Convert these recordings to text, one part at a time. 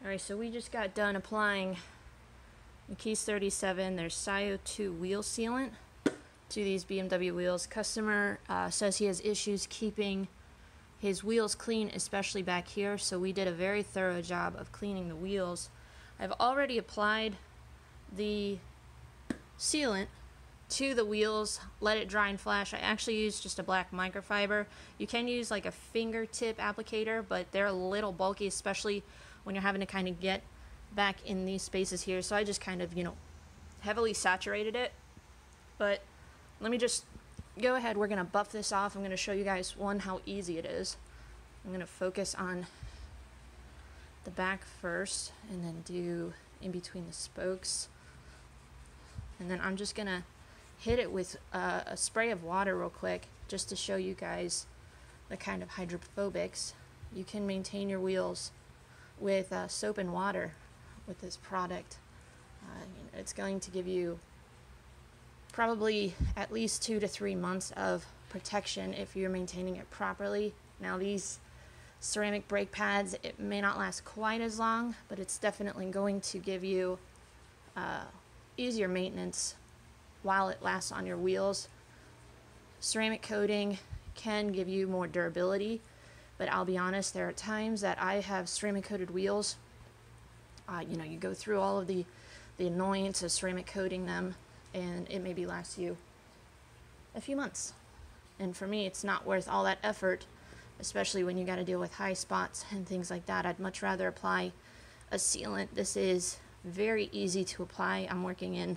Alright, so we just got done applying McKees 37, their SIO2 wheel sealant to these BMW wheels. Customer says he has issues keeping his wheels clean, especially back here, so we did a very thorough job of cleaning the wheels. I've already applied the sealant to the wheels, let it dry and flash. I actually used just a black microfiber. You can use like a fingertip applicator, but they're a little bulky, especially when you're having to kind of get back in these spaces here. So I just kind of, heavily saturated it. But let me just go ahead. We're going to buff this off. I'm going to show you guys, how easy it is. I'm going to focus on the back first and then do in between the spokes. And then I'm just going to hit it with a spray of water real quick just to show you guys the kind of hydrophobics. You can maintain your wheels with soap and water with this product. It's going to give you probably at least 2 to 3 months of protection if you're maintaining it properly. Now these ceramic brake pads, it may not last quite as long, but it's definitely going to give you easier maintenance while it lasts on your wheels. Ceramic coating can give you more durability, but I'll be honest, there are times that I have ceramic coated wheels. You go through all of the annoyance of ceramic coating them, and it maybe lasts you a few months. And for me, it's not worth all that effort, especially when you got to deal with high spots and things like that. I'd much rather apply a sealant. This is very easy to apply. I'm working in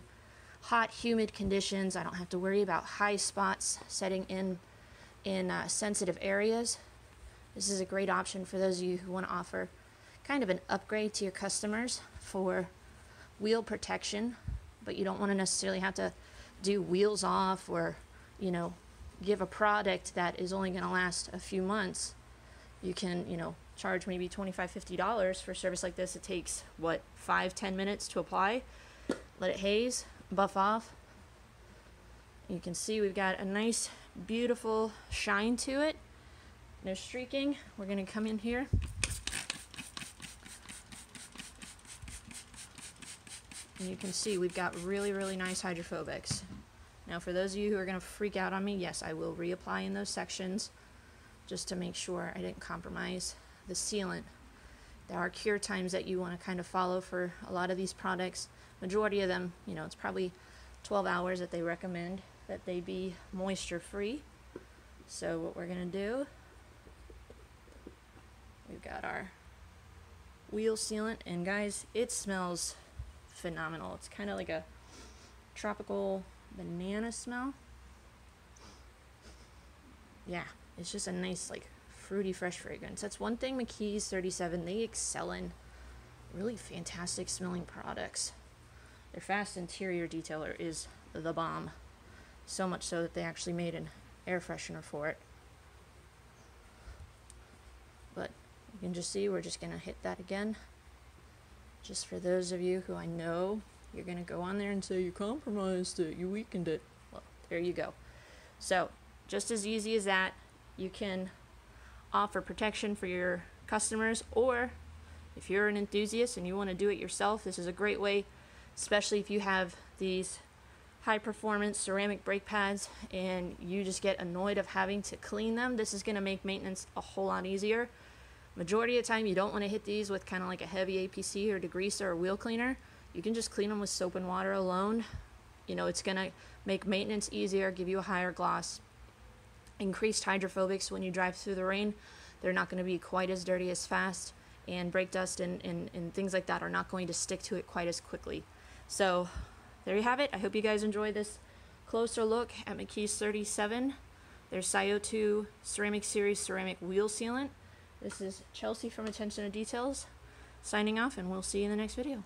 hot, humid conditions. I don't have to worry about high spots setting in sensitive areas. This is a great option for those of you who want to offer kind of an upgrade to your customers for wheel protection, but you don't want to necessarily have to do wheels off or, give a product that is only going to last a few months. You can, charge maybe $25, $50 for a service like this. It takes, 5-10 minutes to apply. Let it haze, buff off. You can see we've got a nice, beautiful shine to it. No streaking. We're going to come in here. And you can see we've got really, really nice hydrophobics. Now for those of you who are going to freak out on me, yes, I will reapply in those sections just to make sure I didn't compromise the sealant. There are cure times that you want to kind of follow for a lot of these products. Majority of them, it's probably 12 hours that they recommend that they be moisture free. So what we're going to do, we've got our wheel sealant, and guys, it smells phenomenal. It's kind of like a tropical banana smell. Yeah, it's just a nice, fruity, fresh fragrance. That's one thing McKees 37, they excel in. Really fantastic smelling products. Their fast interior detailer is the bomb. So much so that they actually made an air freshener for it. But you can just see we're just going to hit that again. Just for those of you who I know you're going to go on there and say you compromised it, you weakened it. Well, there you go. So just as easy as that, you can offer protection for your customers, or if you're an enthusiast and you want to do it yourself, this is a great way, especially if you have these high performance ceramic brake pads and you just get annoyed of having to clean them. This is going to make maintenance a whole lot easier. Majority of the time you don't want to hit these with kind of like a heavy APC or degreaser or wheel cleaner. You can just clean them with soap and water alone. It's going to make maintenance easier, give you a higher gloss. Increased hydrophobics when you drive through the rain. They're not going to be quite as dirty as fast, and brake dust and things like that are not going to stick to it quite as quickly. So there you have it. I hope you guys enjoyed this closer look at McKees 37, their SIO2 Ceramic Series ceramic wheel sealant. This is Chelsea from Attention to Details signing off, and we'll see you in the next video.